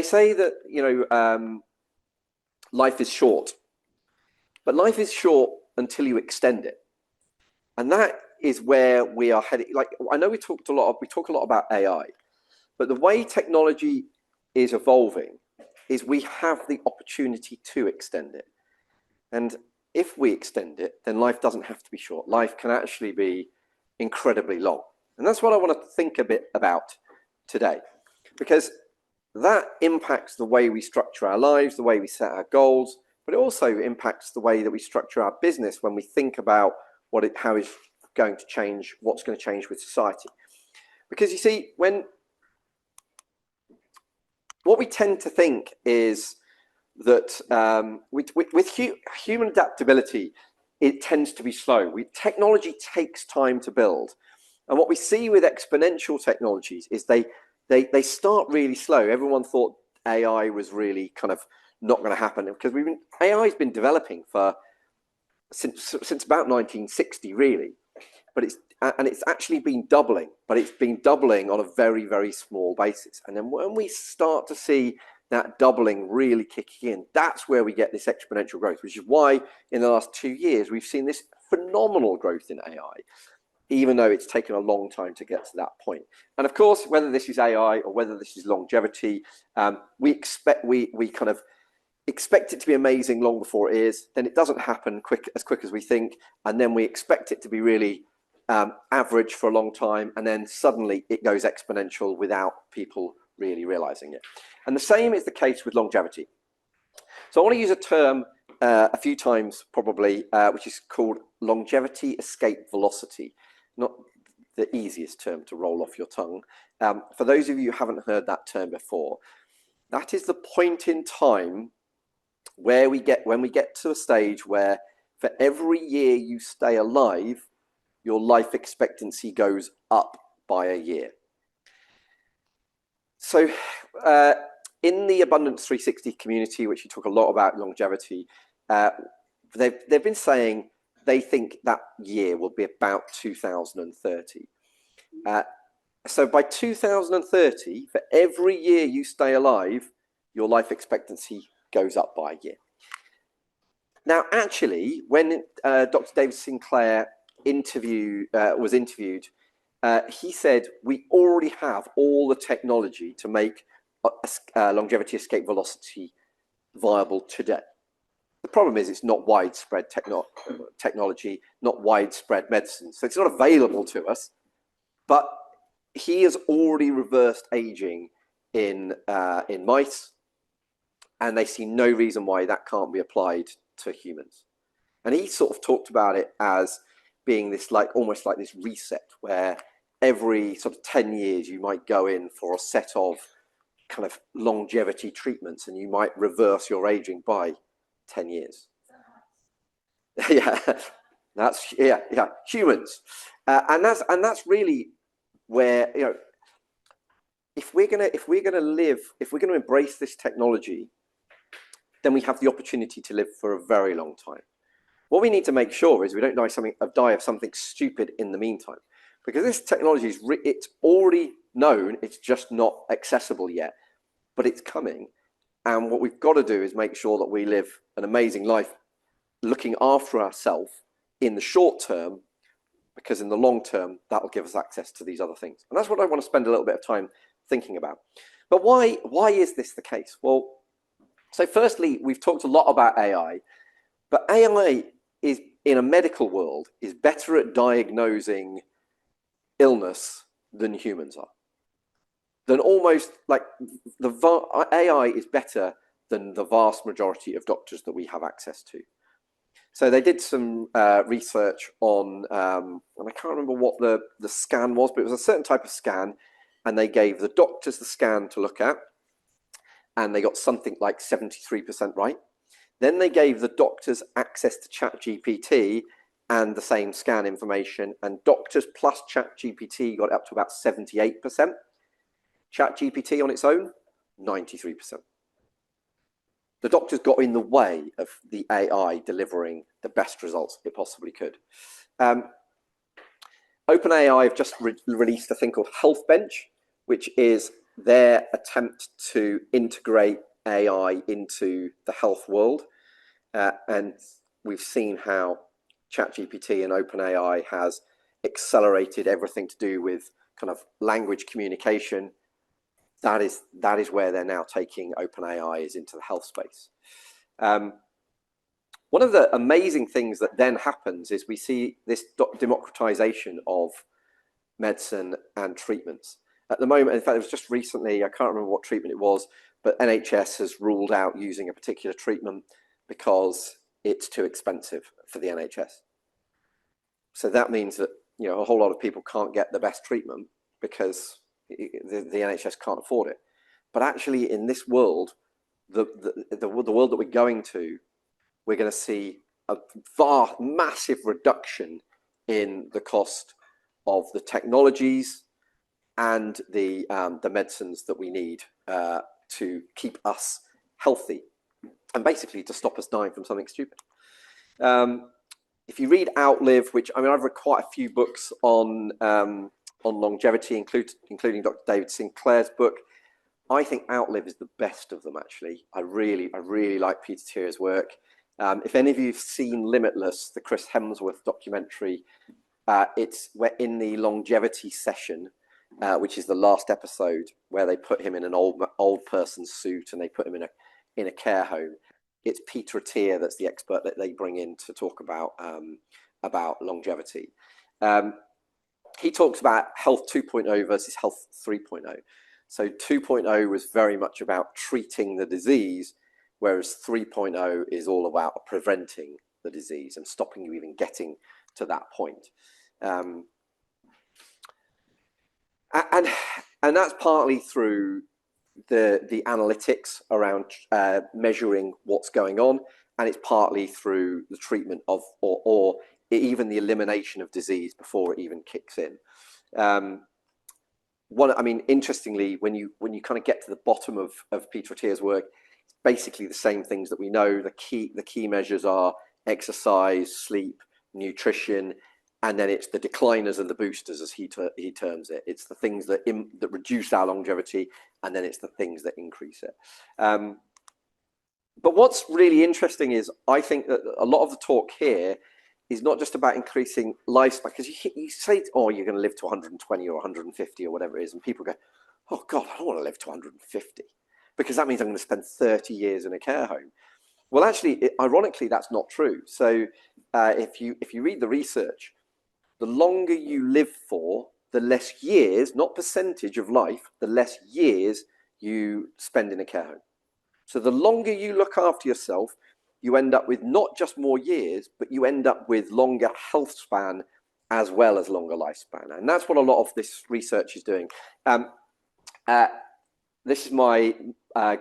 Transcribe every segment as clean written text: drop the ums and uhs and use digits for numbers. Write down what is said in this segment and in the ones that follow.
say that, life is short, but life is short until you extend it. And that is where we are heading. Like, I know we talk a lot about AI, but the way technology is evolving is we have the opportunity to extend it. And if we extend it, then life doesn't have to be short. Life can actually be incredibly long. And that's what I want to think a bit about today, because that impacts the way we structure our lives, the way we set our goals, but it also impacts the way that we structure our business when we think about how it's going to change, what's going to change with society. Because you see, what we tend to think is that with human adaptability, it tends to be slow. Technology takes time to build. And what we see with exponential technologies is they start really slow. Everyone thought AI was really kind of not going to happen, because AI has been developing since about 1960, really. But it's actually been doubling, but it's been doubling on a very, very small basis. And then when we start to see that doubling really kicking in, that's where we get this exponential growth, which is why in the last 2 years we've seen this phenomenal growth in AI, even though it's taken a long time to get to that point. And of course, whether this is AI or whether this is longevity, we kind of expect it to be amazing long before it is. Then it doesn't happen as quick as we think, and then we expect it to be really average for a long time, and then suddenly it goes exponential without people really realizing it. And the same is the case with longevity. So I want to use a term a few times probably, which is called longevity escape velocity. Not the easiest term to roll off your tongue. For those of you who haven't heard that term before, that is the point in time when we get to a stage where for every year you stay alive, your life expectancy goes up by a year. So in the Abundance 360 community, which you talk a lot about longevity, they've been saying they think that year will be about 2030. So by 2030, for every year you stay alive, your life expectancy goes up by a year. Now, actually, when Dr. David Sinclair was interviewed, he said we already have all the technology to make longevity escape velocity viable today. The problem is it's not widespread technology, not widespread medicine, so it's not available to us. But he has already reversed aging in mice, and they see no reason why that can't be applied to humans. And he sort of talked about it as being this almost like this reset, where every sort of 10 years you might go in for a set of kind of longevity treatments, and you might reverse your aging by 10 years. Yeah, that's humans, and that's really where, if we're gonna embrace this technology, then we have the opportunity to live for a very long time. What we need to make sure is we don't die of something stupid in the meantime, because this technology it's already known, it's just not accessible yet, but it's coming. And what we've got to do is make sure that we live an amazing life looking after ourselves in the short term, because in the long term, that will give us access to these other things. And that's what I want to spend a little bit of time thinking about. But why is this the case? Well, so firstly, we've talked a lot about AI, but AI is, in a medical world, is better at diagnosing illness than humans are. Than almost like AI is better than the vast majority of doctors that we have access to. So they did some research on, and I can't remember what the scan was, but it was a certain type of scan, and they gave the doctors the scan to look at, and they got something like 73% right. Then they gave the doctors access to ChatGPT and the same scan information, and doctors plus ChatGPT got up to about 78%. ChatGPT on its own, 93%. The doctors got in the way of the AI delivering the best results it possibly could. OpenAI have just released a thing called Health Bench, which is their attempt to integrate AI into the health world. And we've seen how ChatGPT and OpenAI has accelerated everything to do with kind of language communication. That is where they're now taking OpenAI is into the health space. One of the amazing things that then happens is we see this democratization of medicine and treatments. At the moment, in fact, it was just recently, I can't remember what treatment it was, but NHS has ruled out using a particular treatment because it's too expensive for the NHS. So that means that, you know, a whole lot of people can't get the best treatment because the NHS can't afford it. But actually, in this world, the world that we're going to, we're going to see a vast, massive reduction in the cost of the technologies and the medicines that we need to keep us healthy and basically to stop us dying from something stupid. If you read Outlive, which, I mean, I've read quite a few books on longevity, including Dr. David Sinclair's book. I think Outlive is the best of them, actually. I really like Peter Thiel's work. If any of you have seen Limitless, the Chris Hemsworth documentary, we're in the longevity session, which is the last episode, where they put him in an old person's suit and they put him in a care home. It's Peter Thiel that's the expert that they bring in to talk about longevity. He talks about health 2.0 versus health 3.0. So 2.0 was very much about treating the disease, whereas 3.0 is all about preventing the disease and stopping you even getting to that point. And that's partly through the analytics around measuring what's going on, and it's partly through the treatment of or even the elimination of disease before it even kicks in. I mean, interestingly, when you kind of get to the bottom of Peter Thiel's work, it's basically the same things that we know. The key measures are exercise, sleep, nutrition, and then it's the decliners and the boosters, as he terms it. It's the things that reduce our longevity, and then it's the things that increase it. But what's really interesting is I think that a lot of the talk here is not just about increasing lifespan, because you say, oh, you're going to live to 120 or 150 or whatever it is, and people go, oh God, I don't want to live to 150 because that means I'm going to spend 30 years in a care home. Well, actually, ironically, that's not true. So if you read the research, the longer you live for, the less years, not percentage of life, the less years you spend in a care home. So the longer you look after yourself, you end up with not just more years, but you end up with longer health span as well as longer lifespan. And that's what a lot of this research is doing. This is my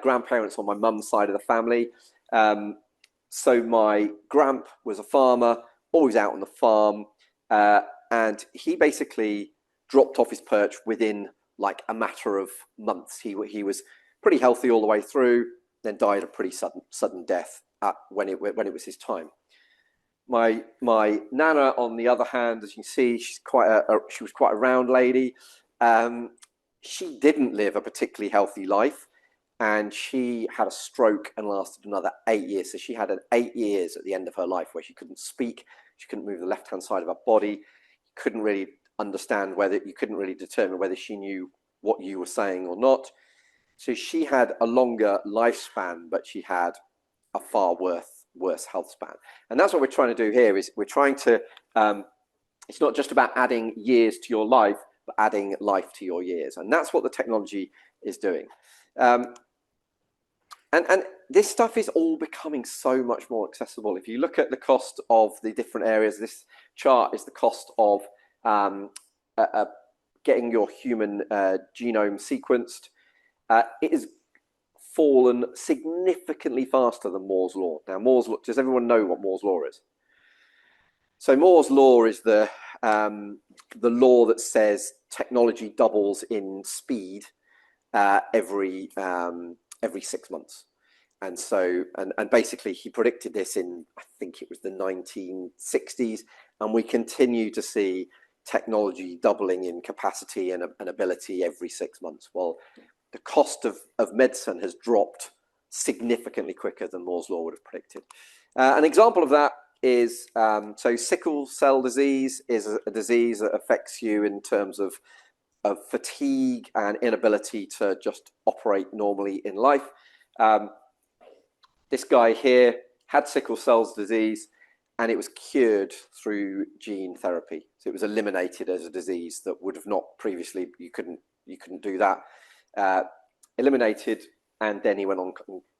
grandparents on my mum's side of the family. So my gramp was a farmer, always out on the farm. And he basically dropped off his perch within like a matter of months. He was pretty healthy all the way through, then died a pretty sudden death when it was his time. My nana, on the other hand, as you can see, she was quite a round lady. She didn't live a particularly healthy life, and she had a stroke and lasted another 8 years. So she had 8 years at the end of her life where she couldn't speak, she couldn't move the left-hand side of her body, couldn't really understand you couldn't really determine whether she knew what you were saying or not. So she had a longer lifespan, but she had a far worse health span. And that's what we're trying to do here. Is we're trying to, it's not just about adding years to your life, but adding life to your years. And that's what the technology is doing. And this stuff is all becoming so much more accessible. If you look at the cost of the different areas, this chart is the cost of getting your human genome sequenced. It has fallen significantly faster than Moore's law. Now, Moore's law, does everyone know what Moore's law is? So Moore's law is the law that says technology doubles in speed every 6 months. And so, and basically he predicted this in, I think it was the 1960s, and we continue to see technology doubling in capacity and ability every 6 months. Well, the cost of medicine has dropped significantly quicker than Moore's law would have predicted. An example of that is, so sickle cell disease is a disease that affects you in terms of fatigue and inability to just operate normally in life. This guy here had sickle cell disease, and it was cured through gene therapy. So it was eliminated as a disease that would have not previously, you couldn't do that. Eliminated, and then he went on,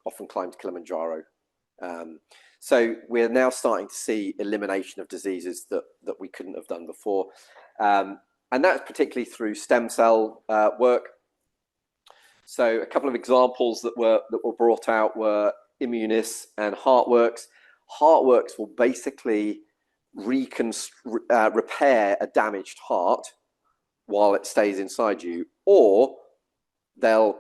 often climbed Kilimanjaro. So we're now starting to see elimination of diseases that we couldn't have done before. And that's particularly through stem cell work. So a couple of examples that were brought out were Immunis and HeartWorks. HeartWorks will basically repair a damaged heart while it stays inside you, or they'll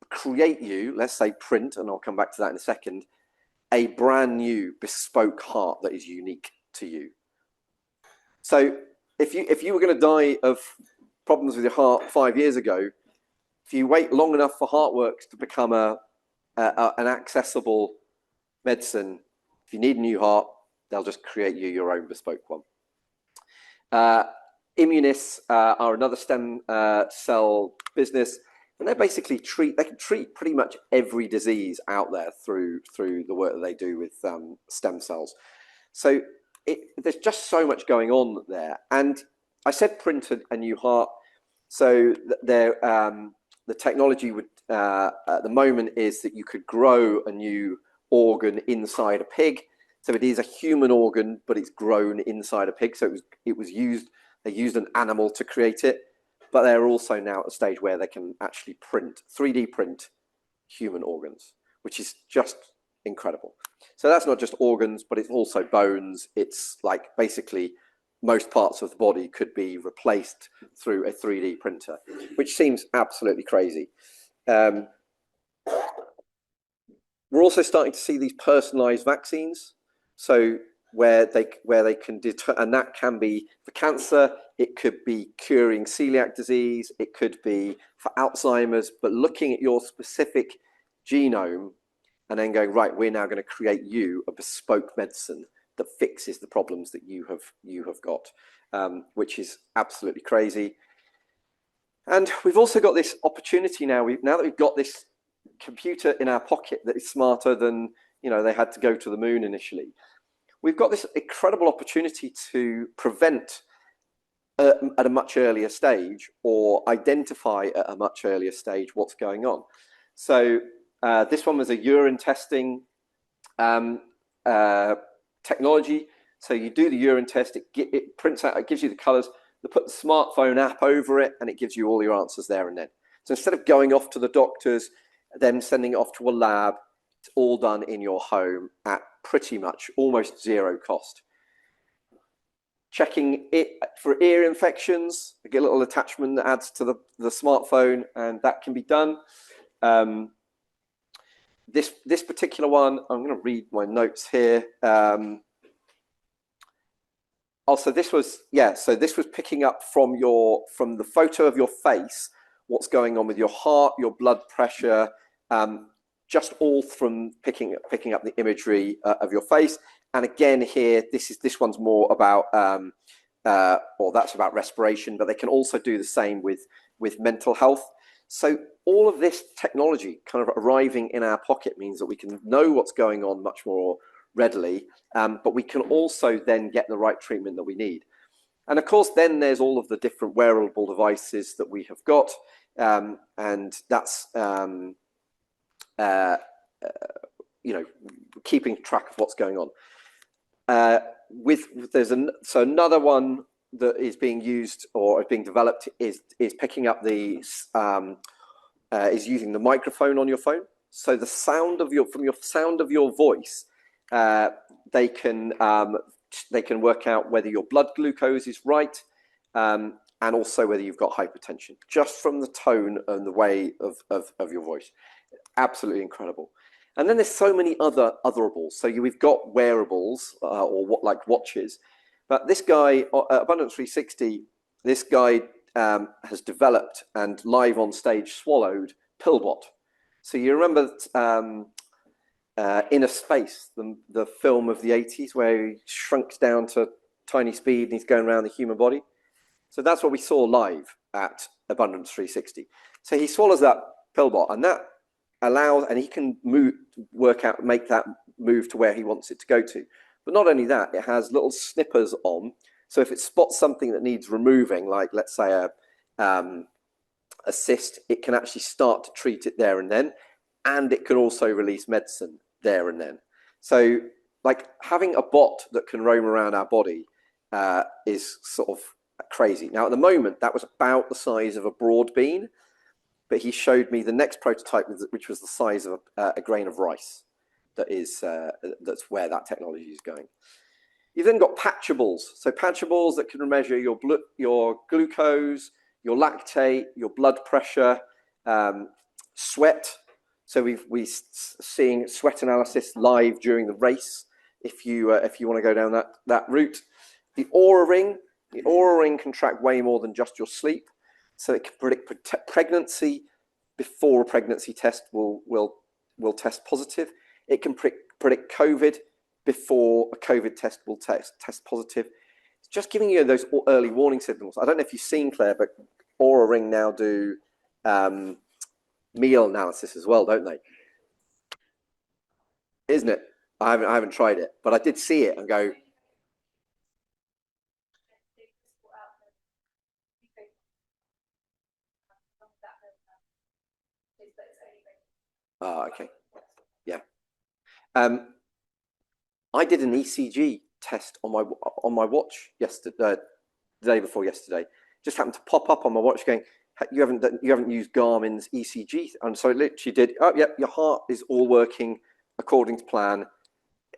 create you, let's say print, and I'll come back to that in a second, a brand new bespoke heart that is unique to you. So if you were going to die of problems with your heart 5 years ago, if you wait long enough for HeartWorks to become an accessible medicine, if you need a new heart, they'll just create you your own bespoke one. Immunis are another stem cell business, and they basically can treat pretty much every disease out there through the work that they do with stem cells. So there's just so much going on there. And I said print a new heart. So the technology would at the moment is that you could grow a new organ inside a pig. So it is a human organ, but it's grown inside a pig. So they used an animal to create it, but they're also now at a stage where they can actually 3D print human organs, which is just incredible. So that's not just organs, but it's also bones. It's like basically most parts of the body could be replaced through a 3D printer, which seems absolutely crazy. We're also starting to see these personalised vaccines. So where they can deter, and that can be for cancer, it could be curing celiac disease, it could be for Alzheimer's, but looking at your specific genome and then going, right, we're now going to create you a bespoke medicine that fixes the problems that you have got, which is absolutely crazy. And we've also got this opportunity now. Now that we've got this computer in our pocket that is smarter than they had to go to the moon initially. We've got this incredible opportunity to prevent at a much earlier stage, or identify at a much earlier stage what's going on. So this one was a urine testing technology. So you do the urine test, it prints out, it gives you the colors, they put the smartphone app over it, and it gives you all your answers there and then. So instead of going off to the doctors, then sending it off to a lab, it's all done in your home at pretty much almost zero cost. Checking it for ear infections, you get a little attachment that adds to the smartphone, and that can be done. This particular one, I'm going to read my notes here. Also, this was picking up from the photo of your face what's going on with your heart, your blood pressure, just all from picking up the imagery of your face. And again, here, this one's more about, that's about respiration, but they can also do the same with mental health. So all of this technology kind of arriving in our pocket means that we can know what's going on much more readily, but we can also then get the right treatment that we need. And of course, then there's all of the different wearable devices that we have got, and that's keeping track of what's going on. So another one that is being used or being developed is picking up is using the microphone on your phone. So the sound of your sound of your voice, they can work out whether your blood glucose is right, and also whether you've got hypertension, just from the tone and the way of your voice. Absolutely incredible. And then there's so many otherables. So we've got wearables like watches, but this guy, Abundance 360, this guy has developed and live on stage swallowed Pillbot. So you remember Inner Space, the film of the 80s, where he shrunk down to tiny speed and he's going around the human body. So that's what we saw live at Abundance 360. So he swallows that Pillbot, and that allows, and he can make that move to where he wants it to go to. But not only that, it has little snippers on. So if it spots something that needs removing, like let's say a cyst, it can actually start to treat it there and then. And it can also release medicine there and then. So like having a bot that can roam around our body is sort of crazy. Now, at the moment, that was about the size of a broad bean, but he showed me the next prototype, which was the size of a grain of rice. That's where that technology is going. You've then got patchables. So patchables that can measure your glucose, your lactate, your blood pressure, sweat. So we're seeing sweat analysis live during the race if you want to go down that route. The Aura Ring can track way more than just your sleep. So it can predict pregnancy before a pregnancy test will test positive. It can predict COVID before a COVID test will test positive. It's just giving you those early warning signals. I don't know if you've seen, Claire, but Aura Ring now do meal analysis as well, don't they? Isn't it? I haven't tried it, but I did see it and go, oh, okay. Yeah. I did an ECG test on my watch yesterday, the day before yesterday. Just happened to pop up on my watch going, you haven't used Garmin's ECG, and so it literally did. Oh, yep, your heart is all working according to plan.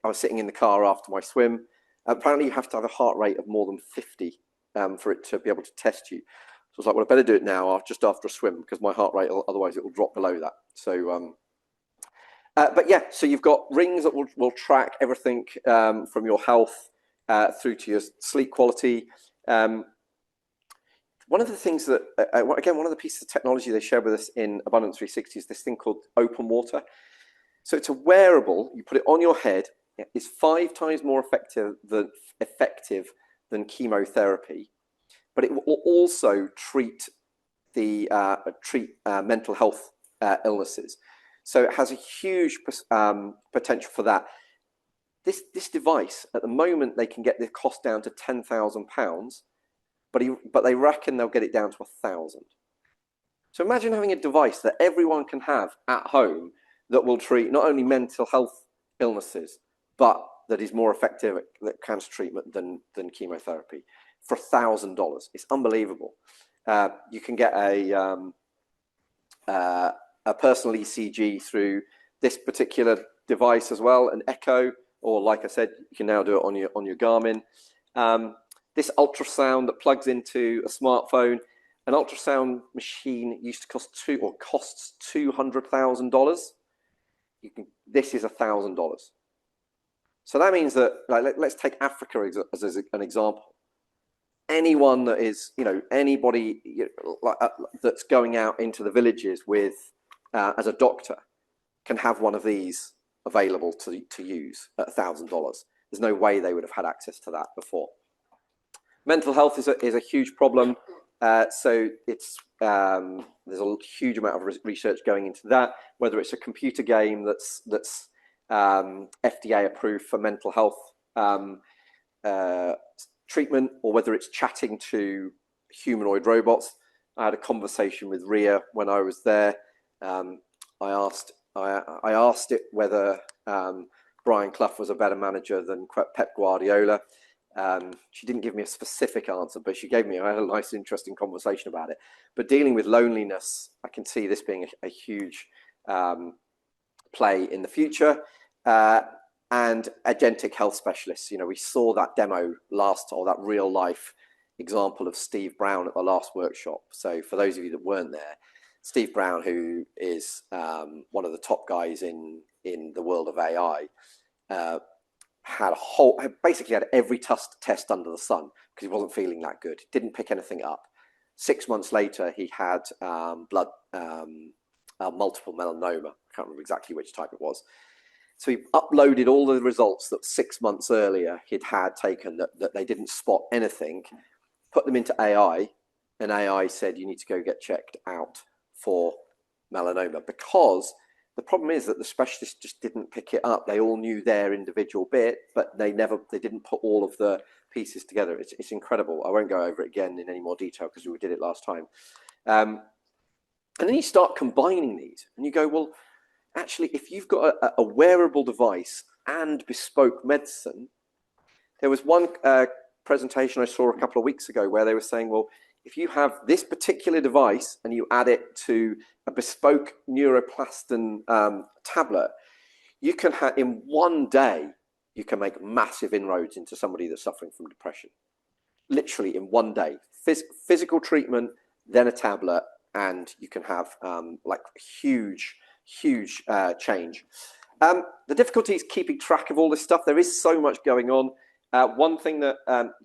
I was sitting in the car after my swim. Apparently, you have to have a heart rate of more than 50 for it to be able to test you. So I was like, well, I better do it now, just after a swim, because my heart rate, otherwise it will drop below that. So, but yeah, so you've got rings that will track everything from your health through to your sleep quality. One of the things that, again, one of the pieces of technology they shared with us in Abundance 360 is this thing called open water. So it's a wearable, you put it on your head, it's 5 times more effective than chemotherapy, but it will also treat mental health illnesses. So it has a huge potential for that. This device, at the moment, they can get the cost down to £10,000, but they reckon they'll get it down to 1,000. So imagine having a device that everyone can have at home that will treat not only mental health illnesses, but that is more effective at cancer treatment than chemotherapy for $1,000. It's unbelievable. You can get a personal ECG through this particular device as well, an Echo, or like I said, you can now do it on your Garmin. This ultrasound that plugs into a smartphone, an ultrasound machine used to costs $200,000. This is $1,000. So that means that, like, let's take Africa as an example. Anyone that is, anybody that's going out into the villages with as a doctor can have one of these available to use at $1,000. There's no way they would have had access to that before. Mental health is a huge problem. So it's there's a huge amount of research going into that. Whether it's a computer game that's FDA approved for mental health treatment, or whether it's chatting to humanoid robots. I had a conversation with Ria when I was there. I asked it whether Brian Clough was a better manager than Pep Guardiola. She didn't give me a specific answer, but she gave me a nice, interesting conversation about it. But dealing with loneliness, I can see this being a huge play in the future. And agentic health specialists. We saw that demo or that real life example of Steve Brown at the last workshop. So for those of you that weren't there, Steve Brown, who is one of the top guys in the world of AI, basically had every test under the sun because he wasn't feeling that good. Didn't pick anything up. 6 months later, he had multiple melanoma. I can't remember exactly which type it was. So he uploaded all the results that 6 months earlier he'd had taken that they didn't spot anything, put them into AI, and AI said, you need to go get checked out for melanoma, because the problem is that the specialists just didn't pick it up. They all knew their individual bit, but they didn't put all of the pieces together. It's incredible. I won't go over it again in any more detail because we did it last time. And then you start combining these and you go, well, actually, if you've got a wearable device and bespoke medicine, there was one presentation I saw a couple of weeks ago where they were saying, well, if you have this particular device and you add it to a bespoke neuroplastin tablet, you can have, in one day, you can make massive inroads into somebody that's suffering from depression. Literally in one day, physical treatment, then a tablet, and you can have like huge change. The difficulty is keeping track of all this stuff. There is so much going on. One thing that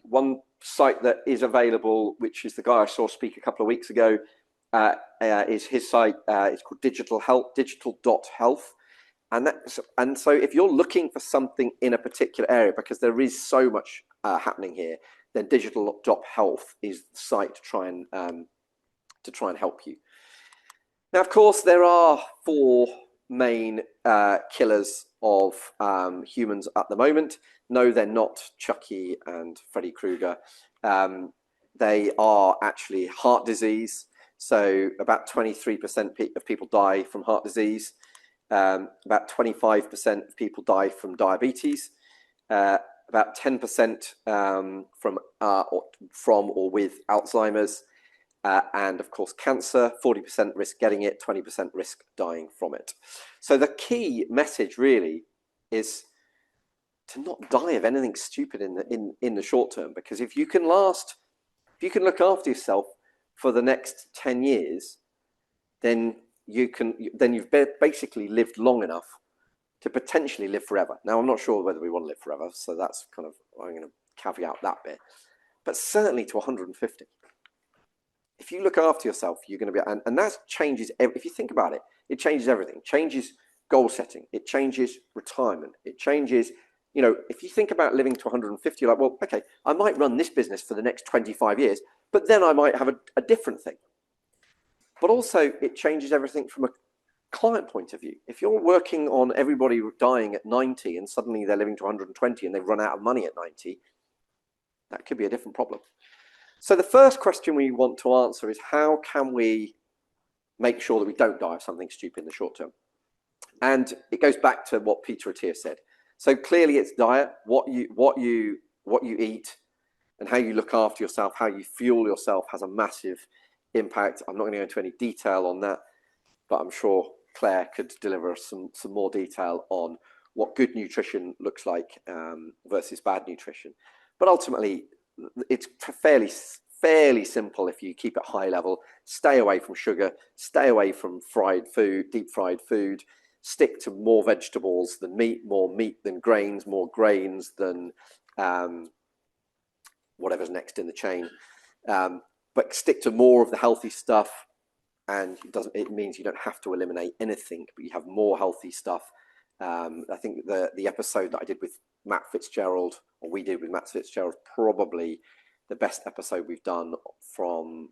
one site that is available, which is the guy I saw speak a couple of weeks ago, is his site. It's called digital.health. And so if you're looking for something in a particular area, because there is so much happening here, then digital.health is the site to try and help you. Now, of course, there are 4 main killers of humans at the moment. No, they're not Chucky and Freddy Krueger. They are actually heart disease. So about 23% of people die from heart disease. About 25% of people die from diabetes. About 10% from or with Alzheimer's. And of course, cancer, 40% risk getting it, 20% risk dying from it. So the key message really is to not die of anything stupid in the short term, because if you can look after yourself for the next 10 years, then you've basically lived long enough to potentially live forever. Now, I'm not sure whether we want to live forever, so that's kind of, I'm going to caveat that bit, but certainly to 150. If you look after yourself, you're going to be, and that changes, if you think about it, it changes everything. It changes goal setting. It changes retirement. It changes, if you think about living to 150, you're like, well, okay, I might run this business for the next 25 years, but then I might have a different thing. But also it changes everything from a client point of view. If you're working on everybody dying at 90 and suddenly they're living to 120 and they've run out of money at 90, that could be a different problem. So the first question we want to answer is, how can we make sure that we don't die of something stupid in the short term? And it goes back to what Peter Attia said. So clearly it's diet, what you eat, and how you look after yourself, how you fuel yourself has a massive impact. I'm not going to go into any detail on that, but I'm sure Claire could deliver some more detail on what good nutrition looks like versus bad nutrition. But ultimately, it's fairly simple if you keep it high level. Stay away from sugar, stay away from fried food, deep fried food, stick to more vegetables than meat, more meat than grains, more grains than whatever's next in the chain. But stick to more of the healthy stuff, and it means you don't have to eliminate anything, but you have more healthy stuff. I think the episode that I did with Matt Fitzgerald, or we did with Matt Fitzgerald, probably the best episode we've done from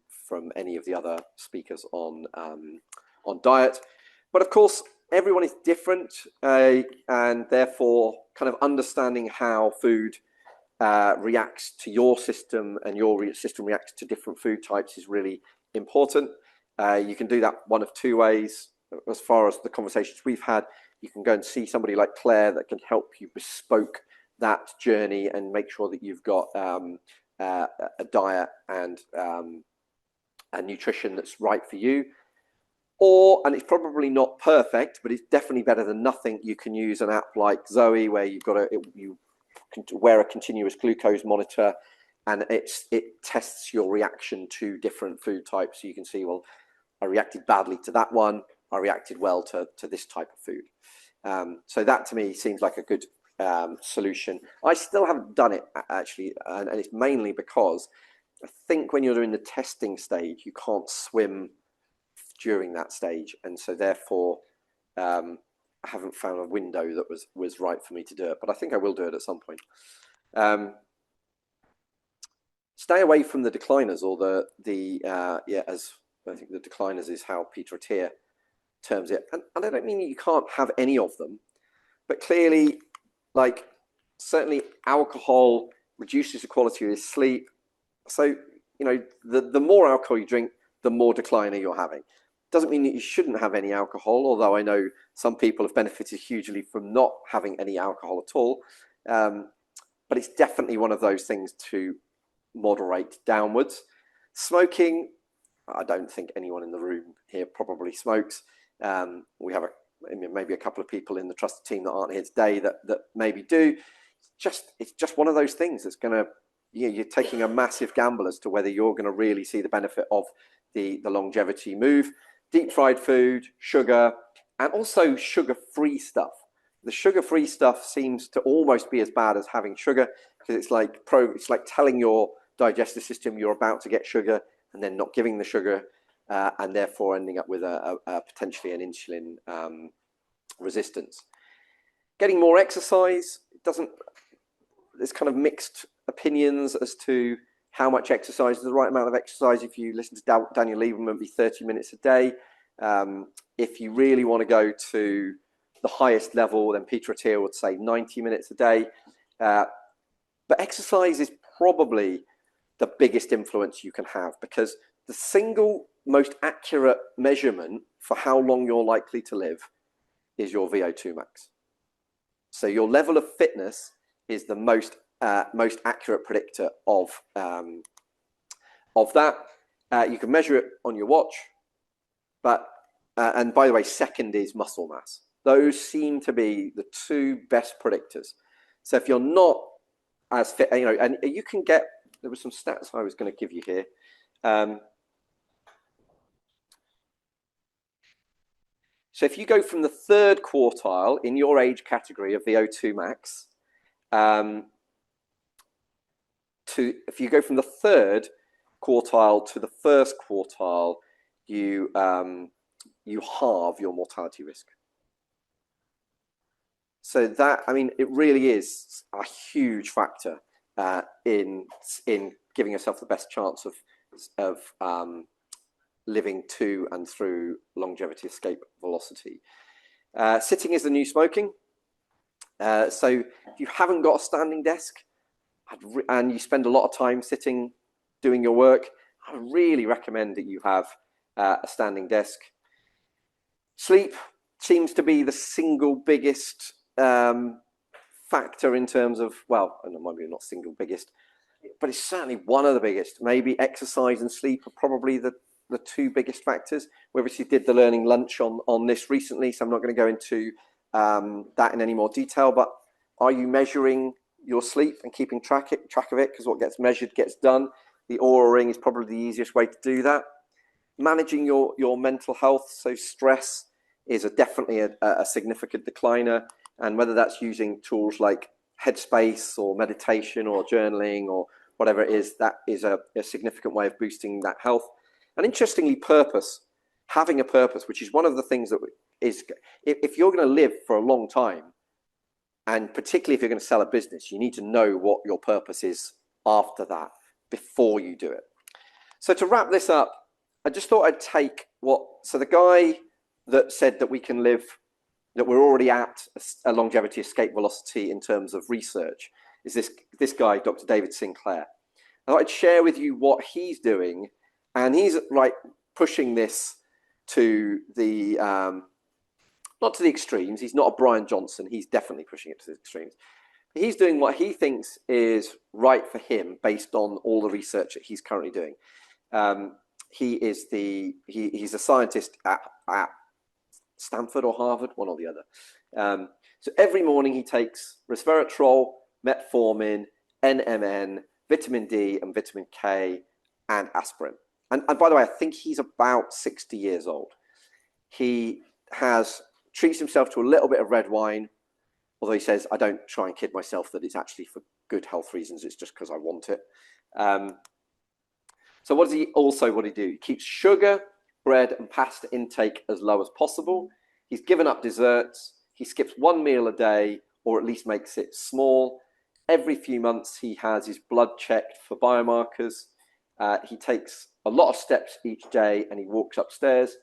any of the other speakers on diet. But of course, everyone is different, and therefore kind of understanding how food reacts to your system and your system reacts to different food types is really important. You can do that one of 2 ways. As far as the conversations we've had, you can go and see somebody like Claire that can help you bespoke that journey and make sure that you've got a diet and a nutrition that's right for you. And it's probably not perfect, but it's definitely better than nothing. You can use an app like Zoe, where you've got you can wear a continuous glucose monitor, and it tests your reaction to different food types. So you can see, well, I reacted badly to that one, I reacted well to this type of food. So that to me seems like a good solution. I still haven't done it actually, and it's mainly because I think when you're doing the testing stage, you can't swim during that stage, and so therefore I haven't found a window that was right for me to do it, but I think I will do it at some point. Stay away from the decliners, or as I think the decliners is how Peter Attia terms it. And I don't mean you can't have any of them, but clearly, like, certainly alcohol reduces the quality of your sleep. So, you know, the more alcohol you drink, the more decliner you're having. Doesn't mean that you shouldn't have any alcohol, although I know some people have benefited hugely from not having any alcohol at all. But it's definitely one of those things to moderate downwards. Smoking, I don't think anyone in the room here probably smokes. We have maybe a couple of people in the trusted team that aren't here today that maybe do. It's just one of those things that's going to, you're taking a massive gamble as to whether you're going to really see the benefit of the longevity move. Deep fried food, sugar, and also sugar-free stuff. The sugar-free stuff seems to almost be as bad as having sugar, because it's like telling your digestive system you're about to get sugar and then not giving the sugar, and therefore ending up with a potentially an insulin resistance. Getting more exercise, there's kind of mixed opinions as to how much exercise is the right amount of exercise. If you listen to Daniel Lieberman, it'd be 30 minutes a day. If you really want to go to the highest level, then Peter Attia would say 90 minutes a day. But exercise is probably the biggest influence you can have, because the single most accurate measurement for how long you're likely to live is your VO2 max. So your level of fitness is the most accurate predictor of that. You can measure it on your watch, but and by the way, second is muscle mass. Those seem to be the two best predictors. So if you're not as fit, you know, and you can get, there were some stats I was going to give you here. So if you go from the third quartile in your age category of VO2 max, if you go from the third quartile to the first quartile, you halve your mortality risk. So that, I mean, it really is a huge factor in giving yourself the best chance of living to and through longevity escape velocity. Sitting is the new smoking. So if you haven't got a standing desk and you spend a lot of time sitting doing your work, I really recommend that you have a standing desk. Sleep seems to be the single biggest factor in terms of, well, and maybe not single biggest, but it's certainly one of the biggest. Maybe exercise and sleep are probably the two biggest factors. We obviously did the learning lunch on this recently, so I'm not going to go into that in any more detail, but are you measuring your sleep and keeping track of it? Because what gets measured gets done. The Oura Ring is probably the easiest way to do that. Managing your mental health, so stress is definitely a significant decliner, and whether that's using tools like Headspace or meditation or journaling or whatever it is, that is a significant way of boosting that health. And interestingly, having a purpose, which is one of the things that is, if you're going to live for a long time, and particularly if you're going to sell a business, you need to know what your purpose is after that, before you do it. So to wrap this up, I just thought I'd take so the guy that said that we can live, that we're already at a longevity escape velocity in terms of research, is this guy, Dr. David Sinclair. I thought I'd share with you what he's doing, and he's pushing this to the, not to the extremes. He's not a Brian Johnson. He's definitely pushing it to the extremes. He's doing what he thinks is right for him based on all the research that he's currently doing. He's a scientist at Stanford or Harvard, one or the other. So every morning he takes resveratrol, metformin, NMN, vitamin D and vitamin K, and aspirin. And by the way, I think he's about 60 years old. He treats himself to a little bit of red wine, although he says, I don't try and kid myself that it's actually for good health reasons. It's just because I want it. So what do? He keeps sugar, bread and pasta intake as low as possible. He's given up desserts. He skips one meal a day, or at least makes it small. Every few months, he has his blood checked for biomarkers. He takes a lot of steps each day, and he walks upstairs.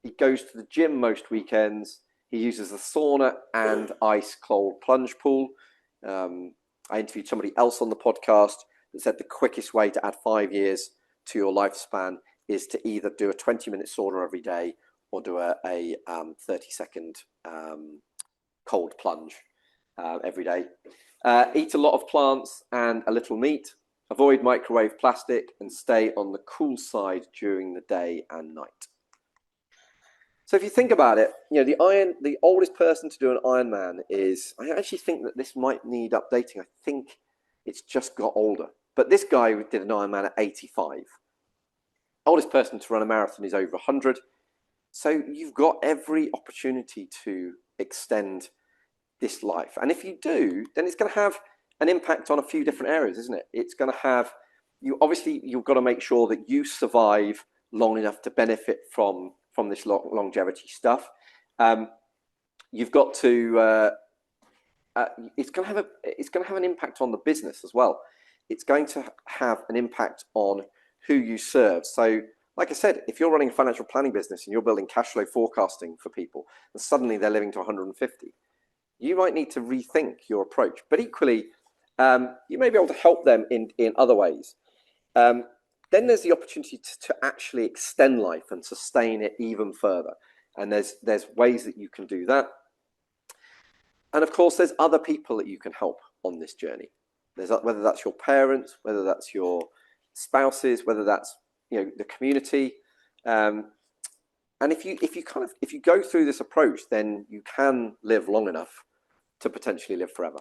He goes to the gym most weekends. He uses the sauna and ice cold plunge pool. I interviewed somebody else on the podcast that said the quickest way to add 5 years to your lifespan is to either do a 20-minute sauna every day or do a 30-second cold plunge every day. Eat a lot of plants and a little meat. Avoid microwave plastic and stay on the cool side during the day and night. So if you think about it, the oldest person to do an Ironman is, I actually think that this might need updating. I think it's just got older. But this guy did an Ironman at 85. Oldest person to run a marathon is over 100. So you've got every opportunity to extend this life. And if you do, then it's going to have an impact on a few different areas, isn't it? It's going to have, you've got to make sure that you survive long enough to benefit from this longevity stuff. You've got to, it's going to have an impact on the business as well. It's going to have an impact on who you serve. So, like I said, if you're running a financial planning business and you're building cash flow forecasting for people, and suddenly they're living to 150, you might need to rethink your approach. But equally, you may be able to help them in other ways. Then there's the opportunity to actually extend life and sustain it even further. And there's ways that you can do that. And of course, there's other people that you can help on this journey. Whether that's your parents, whether that's your spouses, whether that's the community. And if you go through this approach, then you can live long enough to potentially live forever.